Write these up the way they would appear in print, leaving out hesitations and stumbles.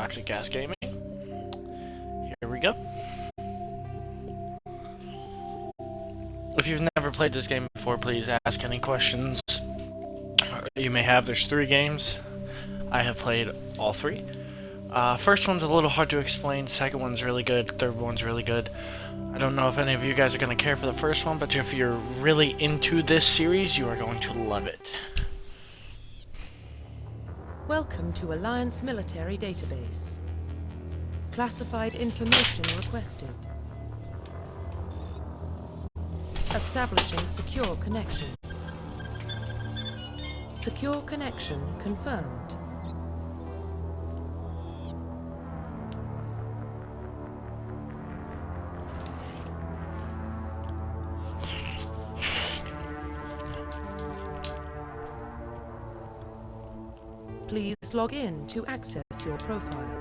Toxic Gas Gaming. Here we go. If you've never played this game before, please ask any questions you may have. There's 3 games. I have played all 3. First one's a little hard to explain, second one's really good, third one's really good. I don't know if any of you guys are going to care for the first one, but if you're really into this series, you are going to love it. Welcome to Alliance Military Database. Classified information requested. Establishing secure connection. Secure connection confirmed. Please log in to access your profile.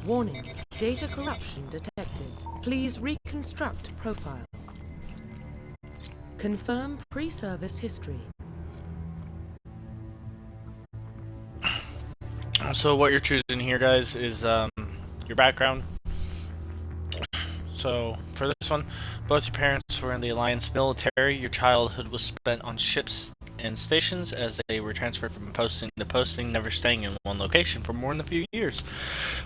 Warning, data corruption detected. Please reconstruct profile. Confirm pre-service history. So what you're choosing here, guys, is your background. So for this one, both your parents were in the Alliance military. Your childhood was spent on ships and stations as they were transferred from posting to posting, never staying in one location for more than a few years.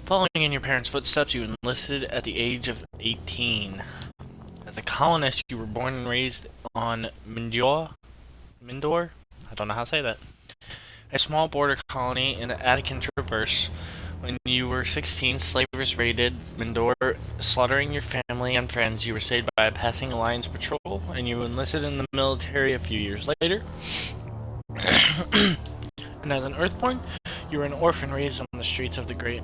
Following in your parents' footsteps, you enlisted at the age of 18. As a colonist, you were born and raised on Mindor? I don't know how to say that. A small border colony in the Attican Traverse. When you were 16, slavers raided Mindor, slaughtering your family and friends. You were saved by a passing Alliance patrol, and you enlisted in the military a few years later. And as an Earthborn, you were an orphan raised on the streets of the great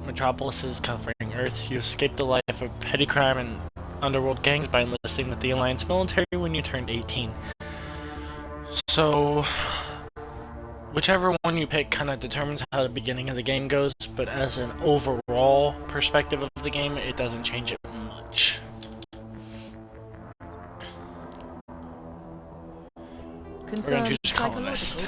metropolises covering Earth. You escaped the life of petty crime and underworld gangs by enlisting with the Alliance military when you turned 18. So, whichever one you pick kind of determines how the beginning of the game goes, but as an overall perspective of the game, it doesn't change it much. We're going to choose Colonist.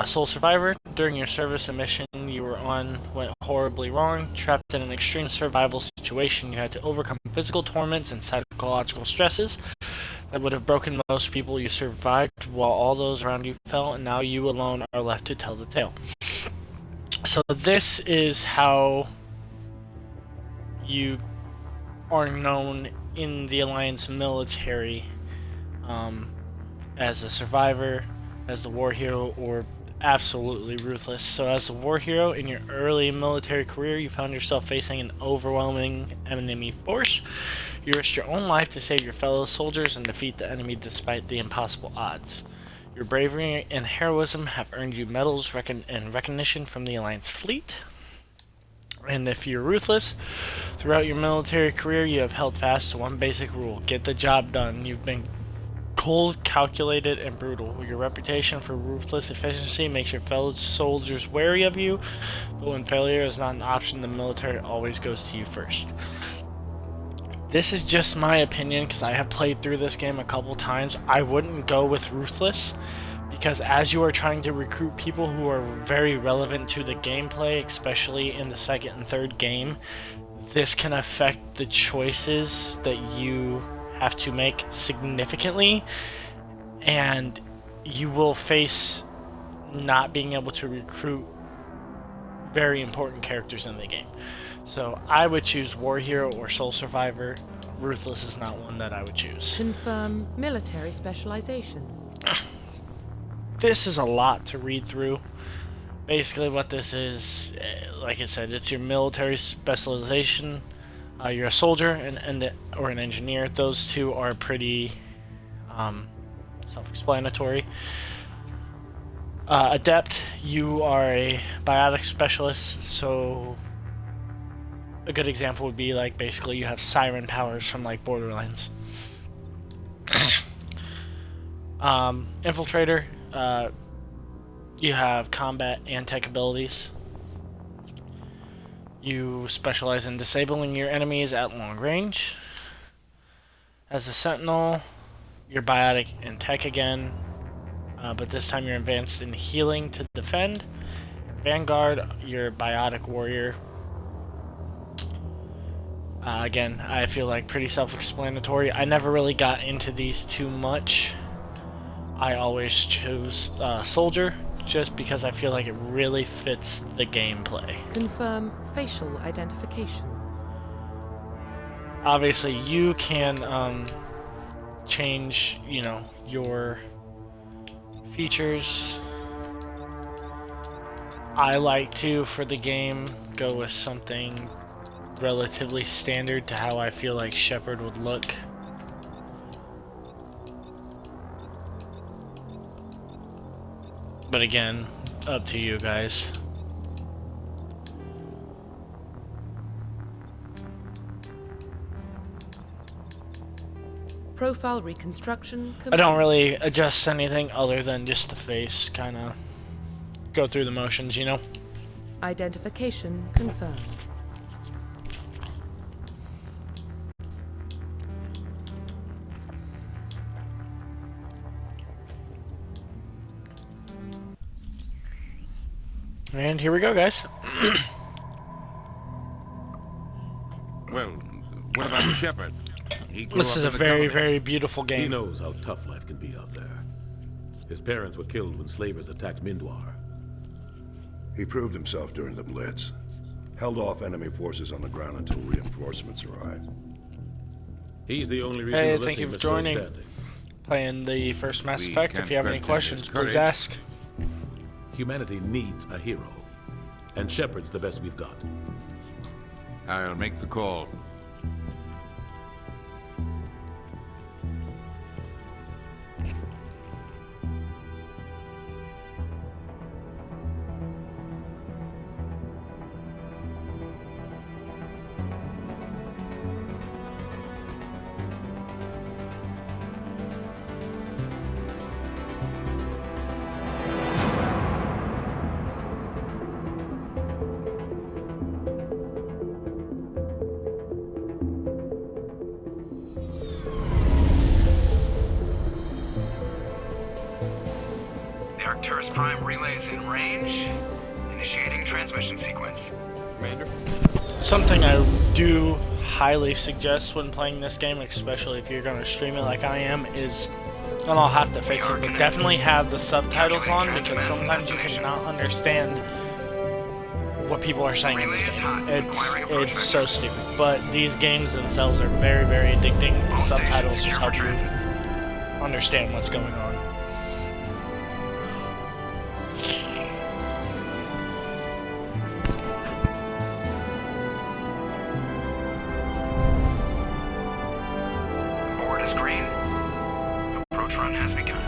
Sole Survivor. During your service, a mission you were on went horribly wrong. Trapped in an extreme survival situation, you had to overcome physical torments and psychological stresses that would have broken most people. You survived while all those around you fell, and now you alone are left to tell the tale. So this is how you are known in the Alliance military, as a survivor, as the war hero, or absolutely ruthless. So as a war hero in your early military career, you found yourself facing an overwhelming enemy force. You risked your own life to save your fellow soldiers and defeat the enemy despite the impossible odds. Your bravery and heroism have earned you medals and recognition from the Alliance fleet. And if you're ruthless, throughout your military career you have held fast to one basic rule: get the job done. You've been cold, calculated, and brutal. Your reputation for ruthless efficiency makes your fellow soldiers wary of you, but when failure is not an option, the military always goes to you first. This is just my opinion because I have played through this game a couple times. I wouldn't go with ruthless because as you are trying to recruit people who are very relevant to the gameplay, especially in the second and third game, this can affect the choices that you have to make significantly, and you will face not being able to recruit very important characters in the game. So I would choose War Hero or Sole Survivor. Ruthless is not one that I would choose. Confirm military specialization. This is a lot to read through. Basically what this is, like I said, it's your military specialization. You're a soldier or an engineer. Those two are pretty self-explanatory. Adept, you are a biotic specialist, so a good example would be like basically you have siren powers from like Borderlands. Infiltrator, you have combat and tech abilities. You specialize in disabling your enemies at long range. As a Sentinel, you're biotic and tech again, but this time you're advanced in healing to defend. Vanguard, you're biotic warrior. Again, I feel like pretty self-explanatory. I never really got into these too much. I always chose soldier, just because I feel like it really fits the gameplay. Confirm facial identification. Obviously, you can change, your features. I like to, for the game, go with something relatively standard to how I feel like Shepard would look. But again, up to you guys. Profile reconstruction complete. I don't really adjust anything other than just the face, kind of go through the motions, Identification confirmed. And here we go, guys. Well, what about Shepard? He grew This up is in a the very, Covenant. very beautiful He game. knows how tough life can be out there. His parents were killed when slavers attacked Mindwar. He proved himself during the Blitz. Held off enemy forces on the ground until reinforcements arrived. He's the only reason Hey, the thank you Elysium for is still joining. standing. Playing the first Mass We Effect. can't If you have any question questions, his please courage. ask. Humanity needs a hero. And Shepard's the best we've got. I'll make the call. The Arcturus Prime relays in range. Initiating transmission sequence. Commander? Something I do highly suggest when playing this game, especially if you're going to stream it like I am, is, and I'll have to fix it, but definitely have the subtitles on, because sometimes you cannot understand what people are saying in this game. It's so stupid. But these games themselves are very, very addicting. The All subtitles stations just secure for help you transit. understand what's going on. Board is green. Approach run has begun.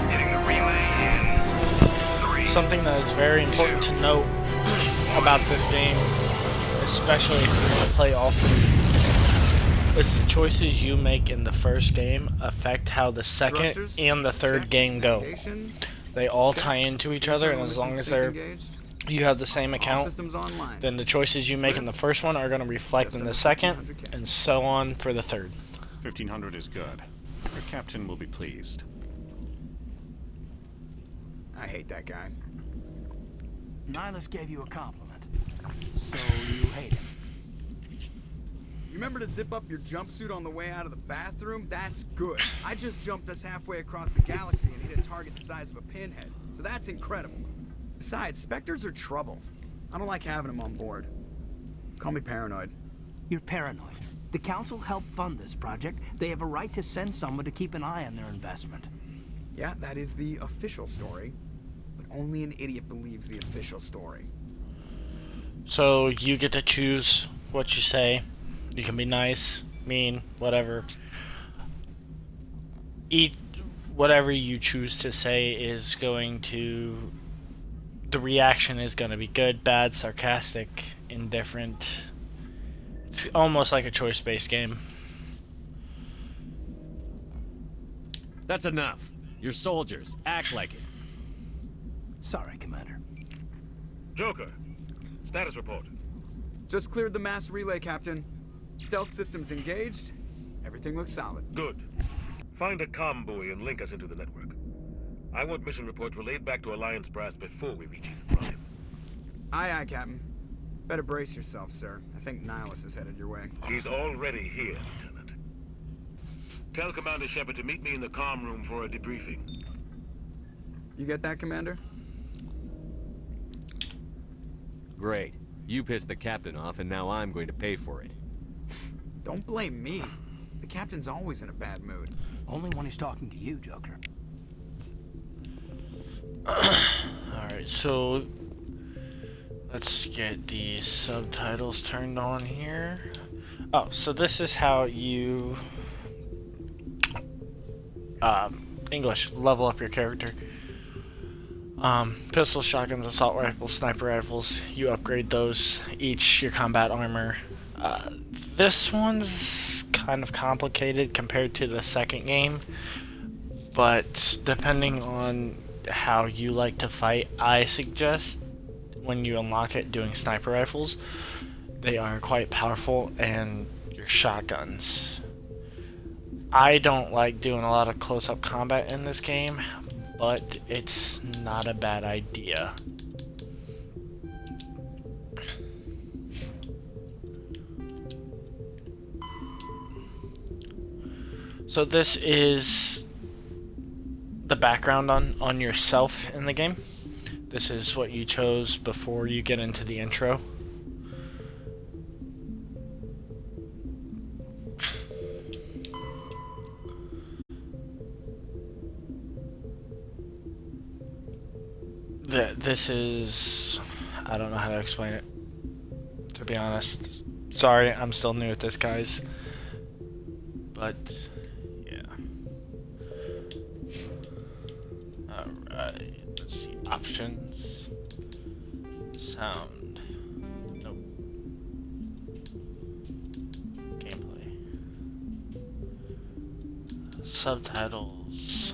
Hitting the relay in 3. Something that is very important to note about this game, especially if you want to play often, is the choices you make in the first game affect how the second Thrusters, and the third check. game go. Navigation, They all check. tie into each other, and Internal as long mission as sync engaged. you have the same All account, systems online. then the choices you make in the first one are going to reflect Just in the under second, 1500K. and so on for the third. 1500 is good. Your captain will be pleased. I hate that guy. Nihilus gave you a compliment. So you hate him. You remember to zip up your jumpsuit on the way out of the bathroom? That's good. I just jumped us halfway across the galaxy and hit a target the size of a pinhead. So that's incredible. Besides, Spectres are trouble. I don't like having them on board. Call me paranoid. You're paranoid. The Council helped fund this project. They have a right to send someone to keep an eye on their investment. Yeah, that is the official story. But only an idiot believes the official story. So you get to choose what you say. You can be nice, mean, whatever. whatever you choose to say is going to, the reaction is going to be good, bad, sarcastic, indifferent. It's almost like a choice-based game. That's enough. You're soldiers. Act like it. Sorry, Commander. Joker, status report. Just cleared the mass relay, Captain. Stealth systems engaged. Everything looks solid. Good. Find a comm buoy and link us into the network. I want mission reports relayed back to Alliance Brass before we reach Eden Prime. Aye, aye, Captain. Better brace yourself, sir. I think Nihilus is headed your way. He's already here, Lieutenant. Tell Commander Shepard to meet me in the comm room for a debriefing. You get that, Commander? Great. You pissed the captain off, and now I'm going to pay for it. Don't blame me. The Captain's always in a bad mood. Only when he's talking to you, Joker. Alright, so let's get the subtitles turned on here. Oh, so this is how you English level up your character. Pistols, shotguns, assault rifles, sniper rifles, you upgrade those, each your combat armor. This one's kind of complicated compared to the second game, but depending on how you like to fight, I suggest when you unlock it doing sniper rifles. They are quite powerful, and your shotguns. I don't like doing a lot of close-up combat in this game, but it's not a bad idea. So this is the background on yourself in the game. This is what you chose before you get into the intro. This is... I don't know how to explain it, to be honest. Sorry, I'm still new at this, guys. But, yeah. Alright, let's see. Options. Sound. Nope. Gameplay. Subtitles.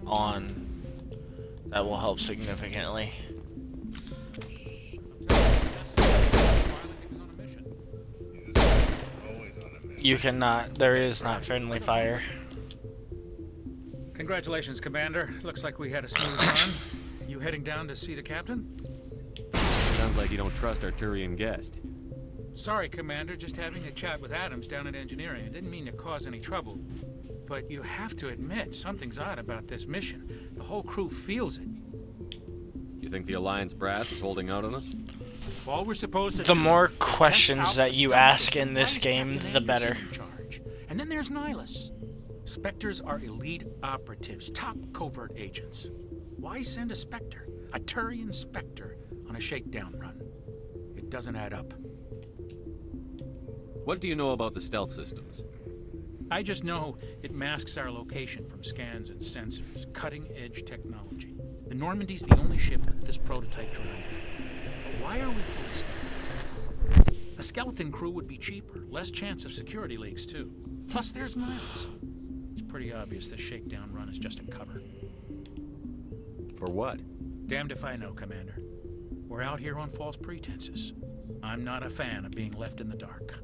On. That will help significantly. You cannot, there is not friendly fire. Congratulations, Commander. Looks like we had a smooth run. You heading down to see the captain? Sounds like you don't trust our Turian guest. Sorry, Commander. Just having a chat with Adams down at engineering. I didn't mean to cause any trouble. But you have to admit, something's odd about this mission. The whole crew feels it. You think the Alliance Brass is holding out on us? All we're supposed to The do more is test questions out that the you stealth ask system in this right as game, Captain the Anderson better. in charge. And then there's Nihilus. Spectres are elite operatives, top covert agents. Why send a Spectre, a Turian Spectre, on a shakedown run? It doesn't add up. What do you know about the stealth systems? I just know it masks our location from scans and sensors. Cutting-edge technology. The Normandy's the only ship with this prototype drive. But why are we fully staffed? A skeleton crew would be cheaper, less chance of security leaks too. Plus there's Nihilus. It's pretty obvious this shakedown run is just a cover. For what? Damned if I know, Commander. We're out here on false pretenses. I'm not a fan of being left in the dark.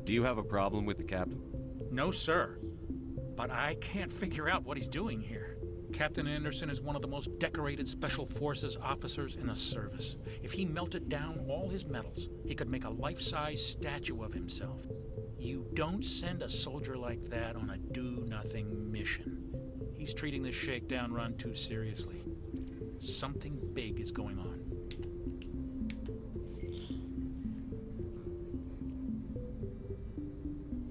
Do you have a problem with the captain? No, sir. But I can't figure out what he's doing here. Captain Anderson is one of the most decorated Special Forces officers in the service. If he melted down all his medals, he could make a life-size statue of himself. You don't send a soldier like that on a do-nothing mission. He's treating this shakedown run too seriously. Something big is going on.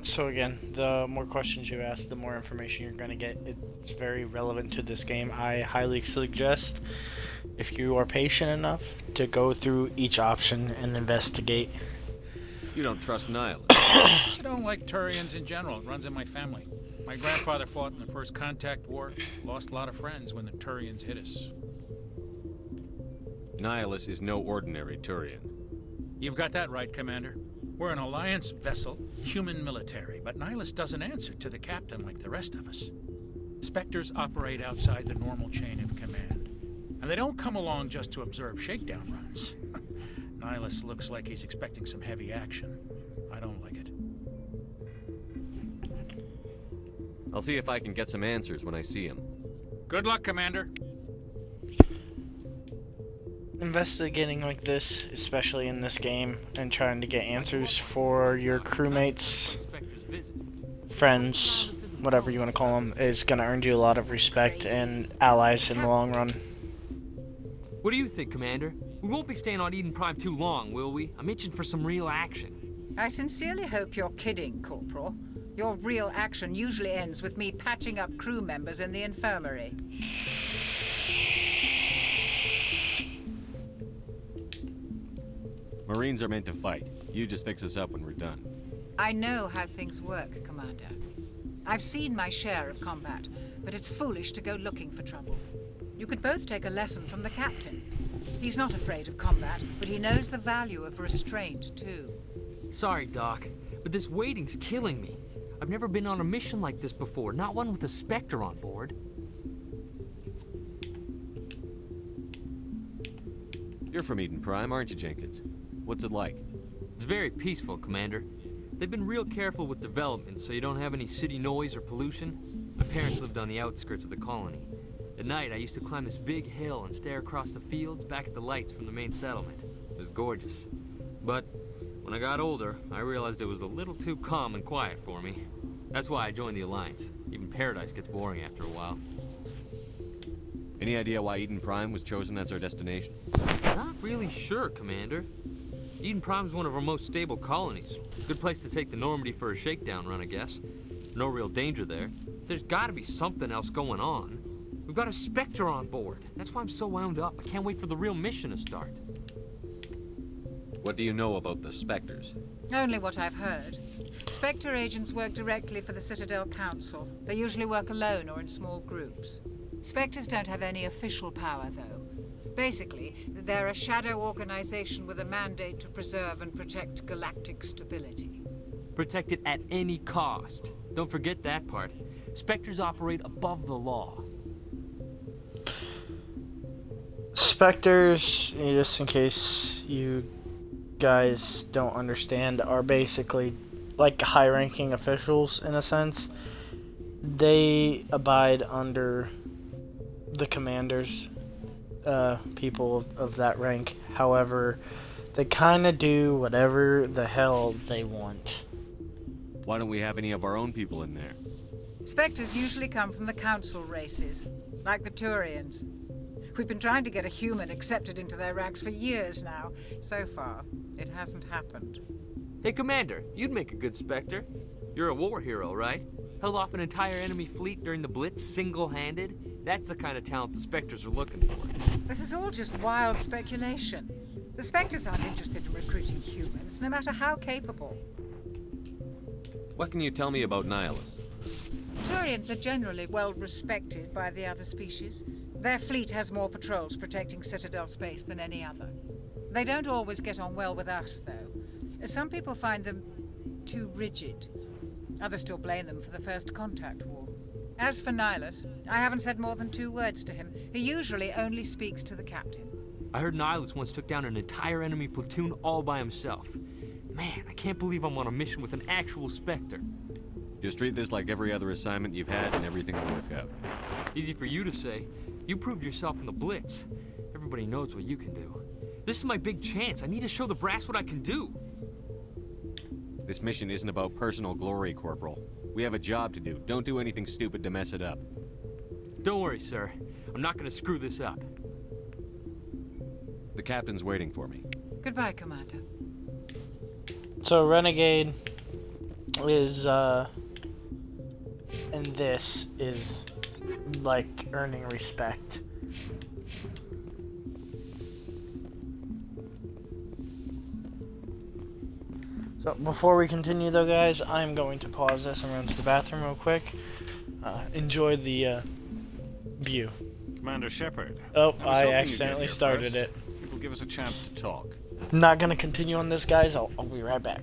So again, the more questions you ask, the more information you're going to get. It's very relevant to this game. I highly suggest, if you are patient enough, to go through each option and investigate. You don't trust Nihilus. I don't like Turians in general. It runs in my family. My My grandfather fought in the First Contact War, lost a lot of friends when the Turians hit us. Nihilus is no ordinary Turian. You've got that right, Commander. We're an Alliance vessel, human military, but Nihilus doesn't answer to the captain like the rest of us. Spectres operate outside the normal chain of command, and they don't come along just to observe shakedown runs. Nihilus looks like he's expecting some heavy action. I don't like it. I'll see if I can get some answers when I see him. Good luck, Commander. Investigating like this, especially in this game, and trying to get answers for your crewmates, friends, whatever you want to call them, is going to earn you a lot of respect and allies in the long run. What do you think, Commander? We won't be staying on Eden Prime too long, will we? I'm itching for some real action. I sincerely hope you're kidding, Corporal. Your real action usually ends with me patching up crew members in the infirmary. Marines are meant to fight. You just fix us up when we're done. I know how things work, Commander. I've seen my share of combat, but it's foolish to go looking for trouble. You could both take a lesson from the captain. He's not afraid of combat, but he knows the value of restraint, too. Sorry, Doc, but this waiting's killing me. I've never been on a mission like this before, not one with a Spectre on board. You're from Eden Prime, aren't you, Jenkins? What's it like? It's very peaceful, Commander. They've been real careful with development, so you don't have any city noise or pollution. My parents lived on the outskirts of the colony. At night, I used to climb this big hill and stare across the fields back at the lights from the main settlement. It was gorgeous. But when I got older, I realized it was a little too calm and quiet for me. That's why I joined the Alliance. Even Paradise gets boring after a while. Any idea why Eden Prime was chosen as our destination? Not really sure, Commander. Eden Prime's one of our most stable colonies. Good place to take the Normandy for a shakedown run, I guess. No real danger there. There's gotta be something else going on. We've got a Spectre on board. That's why I'm so wound up. I can't wait for the real mission to start. What do you know about the Spectres? Only what I've heard. Spectre agents work directly for the Citadel Council. They usually work alone or in small groups. Spectres don't have any official power, though. Basically, they're a shadow organization with a mandate to preserve and protect galactic stability. Protect it at any cost. Don't forget that part. Spectres operate above the law. Spectres, just in case you guys don't understand, are basically like high-ranking officials in a sense. They abide under the commanders, people of that rank. However, they kind of do whatever the hell they want. Why don't we have any of our own people in there? Spectres usually come from the council races, like the Turians. We've been trying to get a human accepted into their ranks for years now. So far, it hasn't happened. Hey, Commander, you'd make a good Spectre. You're a war hero, right? Held off an entire enemy fleet during the Blitz single-handed? That's the kind of talent the Spectres are looking for. This is all just wild speculation. The Spectres aren't interested in recruiting humans, no matter how capable. What can you tell me about Nihilus? Turians are generally well respected by the other species. Their fleet has more patrols protecting Citadel space than any other. They don't always get on well with us, though. Some people find them too rigid. Others still blame them for the First Contact War. As for Nihilus, I haven't said more than 2 words to him. He usually only speaks to the captain. I heard Nihilus once took down an entire enemy platoon all by himself. Man, I can't believe I'm on a mission with an actual Spectre. Just treat this like every other assignment you've had and everything will work out. Easy for you to say. You proved yourself in the Blitz. Everybody knows what you can do. This is my big chance. I need to show the brass what I can do. This mission isn't about personal glory, Corporal. We have a job to do. Don't do anything stupid to mess it up. Don't worry, sir. I'm not gonna screw this up. The captain's waiting for me. Goodbye, Commander. So Renegade is, and this is like earning respect. So before we continue though, guys, I'm going to pause this and run to the bathroom real quick. enjoy the view. Commander Shepard. Oh, I was I hoping you'd accidentally get here started first. it. It will give us a chance to talk. Not gonna continue on this, guys. I'll be right back.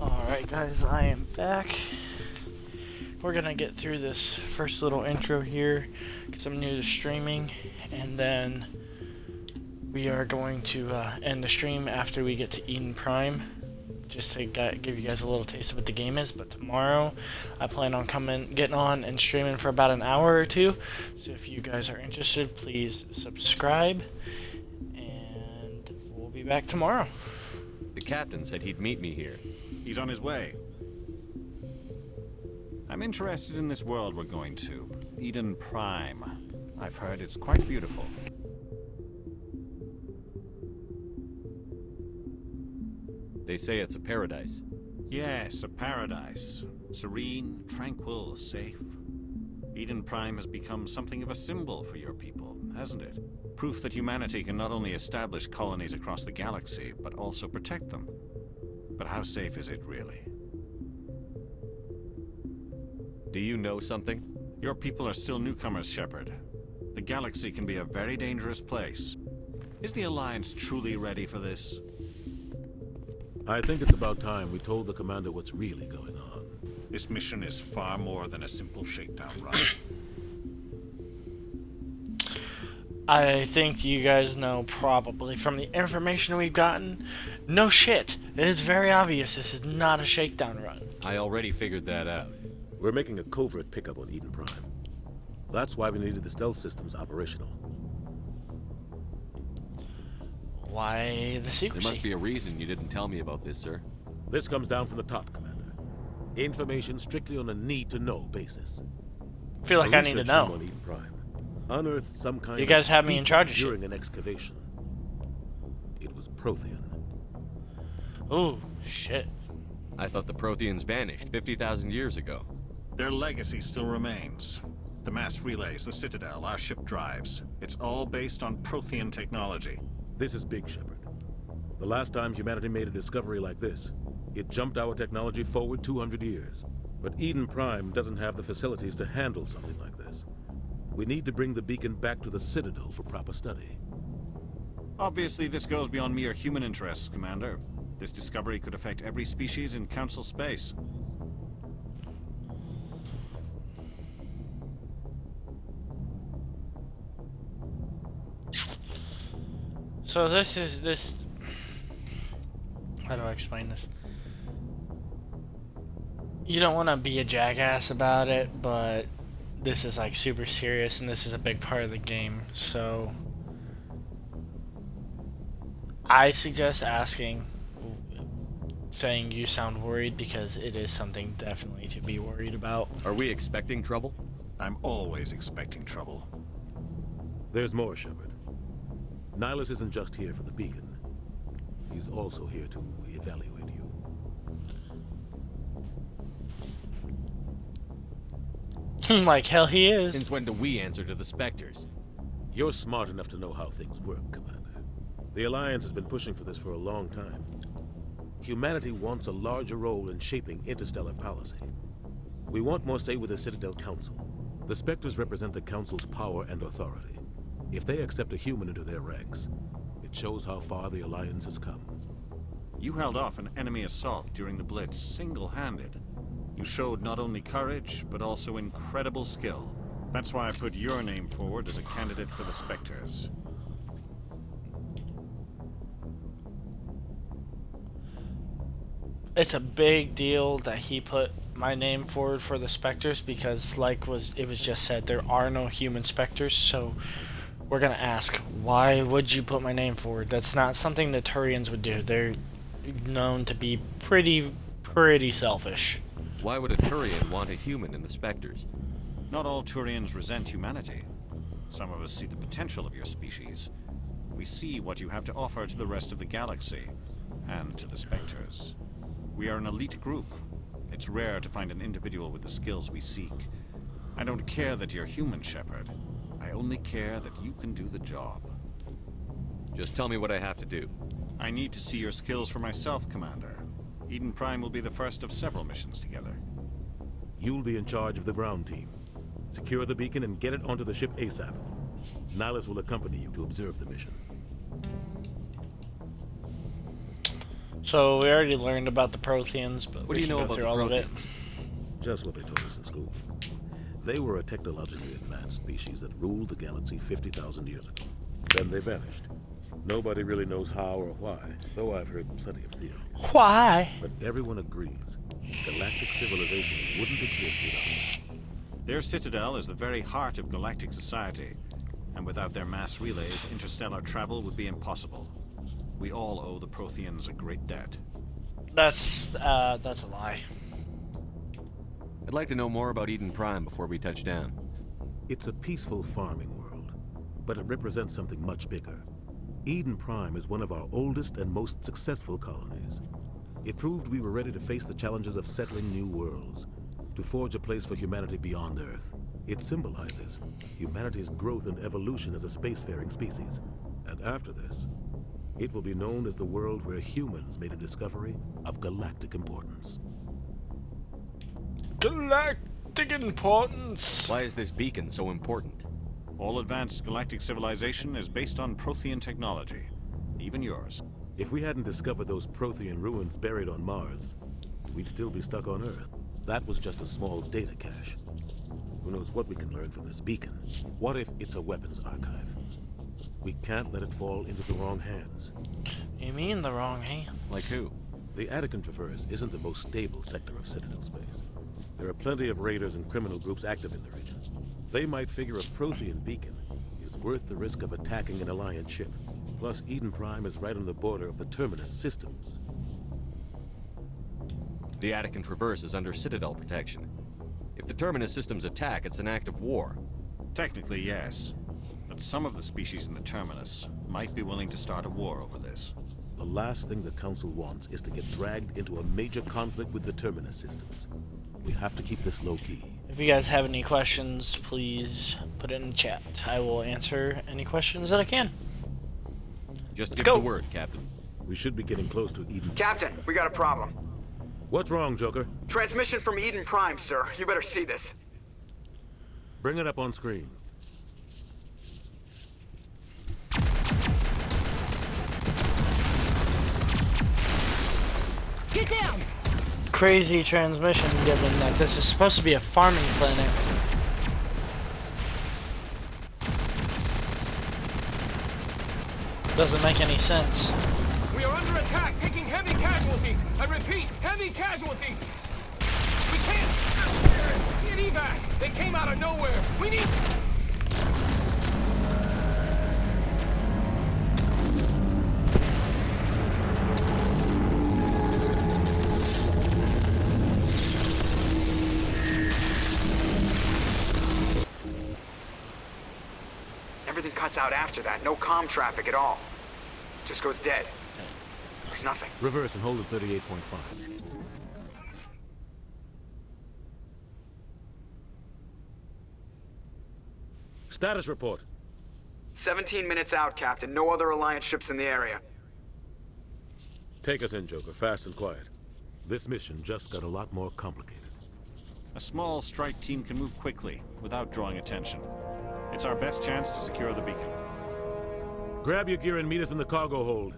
Alright guys, I am back. We're gonna get through this first little intro here, because I'm new to streaming, and then we are going to end the stream after we get to Eden Prime, just to give you guys a little taste of what the game is. But tomorrow, I plan on getting on and streaming for about an hour or two, so if you guys are interested, please subscribe, and we'll be back tomorrow. The captain said he'd meet me here. He's on his way. I'm interested in this world we're going to. Eden Prime. I've heard it's quite beautiful. They say it's a paradise. Yes, a paradise. Serene, tranquil, safe. Eden Prime has become something of a symbol for your people, hasn't it? Proof that humanity can not only establish colonies across the galaxy, but also protect them. But how safe is it, really? Do you know something? Your people are still newcomers, Shepard. The galaxy can be a very dangerous place. Is the Alliance truly ready for this? I think it's about time we told the commander what's really going on. This mission is far more than a simple shakedown run. I think you guys know probably from the information we've gotten. No shit. It is very obvious this is not a shakedown run. I already figured that out. We're making a covert pickup on Eden Prime. That's why we needed the stealth systems operational. Why the secrecy? There must be a reason you didn't tell me about this, sir. This comes down from the top, Commander. Information strictly on a need-to-know basis. I feel like I need to know. On Eden Prime unearthed some kind you guys of have me in charge of shit. During an excavation. It was Prothean. Ooh, shit. I thought the Protheans vanished 50,000 years ago. Their legacy still remains. The mass relays, the Citadel, our ship drives. It's all based on Prothean technology. This is big, Shepard. The last time humanity made a discovery like this, it jumped our technology forward 200 years. But Eden Prime doesn't have the facilities to handle something like this. We need to bring the beacon back to the Citadel for proper study. Obviously, this goes beyond mere human interests, Commander. This discovery could affect every species in Council space. So this. How do I explain this? You don't want to be a jackass about it, but this is like super serious, and this is a big part of the game. So I suggest saying you sound worried, because it is something definitely to be worried about. Are we expecting trouble? I'm always expecting trouble. There's more, Shepard. Nihilus isn't just here for the beacon. He's also here to evaluate you. Like hell he is. Since when do we answer to the Spectres? You're smart enough to know how things work, Commander. The Alliance has been pushing for this for a long time. Humanity wants a larger role in shaping interstellar policy. We want more say with the Citadel Council. The Spectres represent the Council's power and authority. If they accept a human into their ranks, it shows how far the Alliance has come. You held off an enemy assault during the Blitz single-handed. You showed not only courage, but also incredible skill. That's why I put your name forward as a candidate for the Spectres. It's a big deal that he put my name forward for the Spectres because, like it was just said, there are no human Spectres. So we're gonna ask, why would you put my name forward? That's not something the Turians would do. They're known to be pretty selfish. Why would a Turian want a human in the Spectres? Not all Turians resent humanity. Some of us see the potential of your species. We see what you have to offer to the rest of the galaxy, and to the Spectres. We are an elite group. It's rare to find an individual with the skills we seek. I don't care that you're human, Shepard. I only care that you can do the job. Just tell me what I have to do. I need to see your skills for myself, Commander. Eden Prime will be the first of several missions together. You'll be in charge of the ground team. Secure the beacon and get it onto the ship ASAP. Nihilus will accompany you to observe the mission. So we already learned about the Protheans, but what do you know about the Protheans? Just what they taught us in school. They were a technologically advanced species that ruled the galaxy 50,000 years ago. Then they vanished. Nobody really knows how or why, though I've heard plenty of theories. Why? But everyone agrees galactic civilization wouldn't exist without them. Their citadel is the very heart of galactic society, and without their mass relays, interstellar travel would be impossible. We all owe the Protheans a great debt. That's a lie. I'd like to know more about Eden Prime before we touch down. It's a peaceful farming world, but it represents something much bigger. Eden Prime is one of our oldest and most successful colonies. It proved we were ready to face the challenges of settling new worlds, to forge a place for humanity beyond Earth. It symbolizes humanity's growth and evolution as a spacefaring species. And after this, it will be known as the world where humans made a discovery of galactic importance. Galactic importance! Why is this beacon so important? All advanced galactic civilization is based on Prothean technology. Even yours. If we hadn't discovered those Prothean ruins buried on Mars, we'd still be stuck on Earth. That was just a small data cache. Who knows what we can learn from this beacon? What if it's a weapons archive? We can't let it fall into the wrong hands. You mean the wrong hand? Like who? The Attican Traverse isn't the most stable sector of Citadel space. There are plenty of raiders and criminal groups active in the region. They might figure a Prothean beacon is worth the risk of attacking an Alliance ship. Plus, Eden Prime is right on the border of the Terminus systems. The Attican Traverse is under Citadel protection. If the Terminus systems attack, it's an act of war. Technically, yes. But some of the species in the Terminus might be willing to start a war over this. The last thing the Council wants is to get dragged into a major conflict with the Terminus systems. We have to keep this low-key. If you guys have any questions, please put it in the chat. I will answer any questions that I can. Just give the word, Captain. We should be getting close to Eden. Captain, we got a problem. What's wrong, Joker? Transmission from Eden Prime, sir. You better see this. Bring it up on screen. Get down! Crazy transmission given that this is supposed to be a farming planet. Doesn't make any sense. We are under attack, taking heavy casualties. I repeat, heavy casualties. We can't get evac. They came out of nowhere. We need... Everything cuts out after that. No comm traffic at all. Just goes dead. There's nothing. Reverse and hold at 38.5. Status report. 17 minutes out, Captain. No other Alliance ships in the area. Take us in, Joker. Fast and quiet. This mission just got a lot more complicated. A small strike team can move quickly, without drawing attention. It's our best chance to secure the beacon. Grab your gear and meet us in the cargo hold.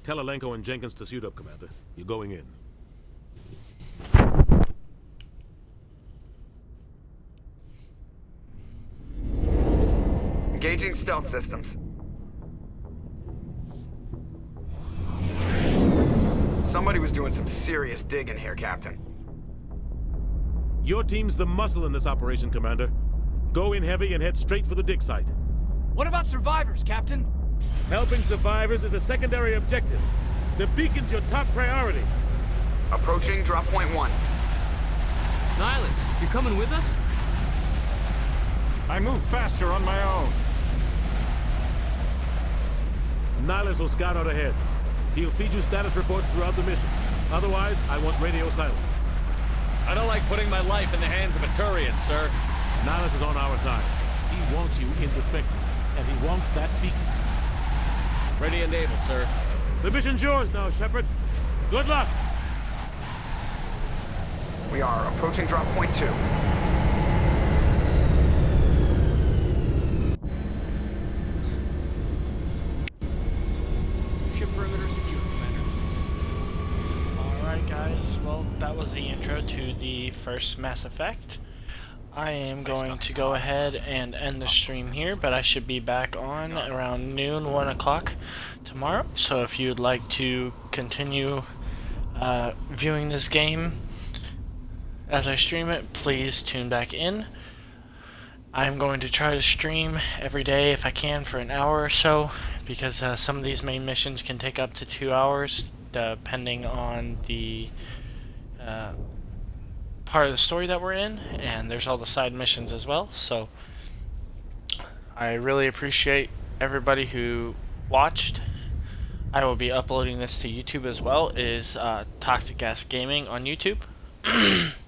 Tell Alenko and Jenkins to suit up, Commander. You're going in. Engaging stealth systems. Somebody was doing some serious digging here, Captain. Your team's the muscle in this operation, Commander. Go in heavy and head straight for the dig site. What about survivors, Captain? Helping survivors is a secondary objective. The beacon's your top priority. Approaching drop point 1. Nihilus, you coming with us? I move faster on my own. Nihilus will scout out ahead. He'll feed you status reports throughout the mission. Otherwise, I want radio silence. I don't like putting my life in the hands of a Turian, sir. Nihilus is on our side. He wants you in the Spectres, and he wants that beacon. Ready and able, sir. The mission's yours now, Shepard. Good luck! We are approaching drop point 2. Ship perimeter secure, Commander. Alright guys, well that was the intro to the first Mass Effect. I am going to go ahead and end the stream here, but I should be back on around noon, 1 o'clock tomorrow. So if you'd like to continue viewing this game as I stream it, please tune back in. I'm going to try to stream every day if I can for an hour or so, because some of these main missions can take up to 2 hours depending on the part of the story that we're in, and there's all the side missions as well. So I really appreciate everybody who watched. I will be uploading this to YouTube as well. It is Toxic Gas Gaming on YouTube.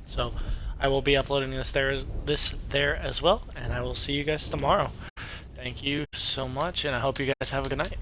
So I will be uploading this there as well, and I will see you guys tomorrow. Thank you so much, and I hope you guys have a good night.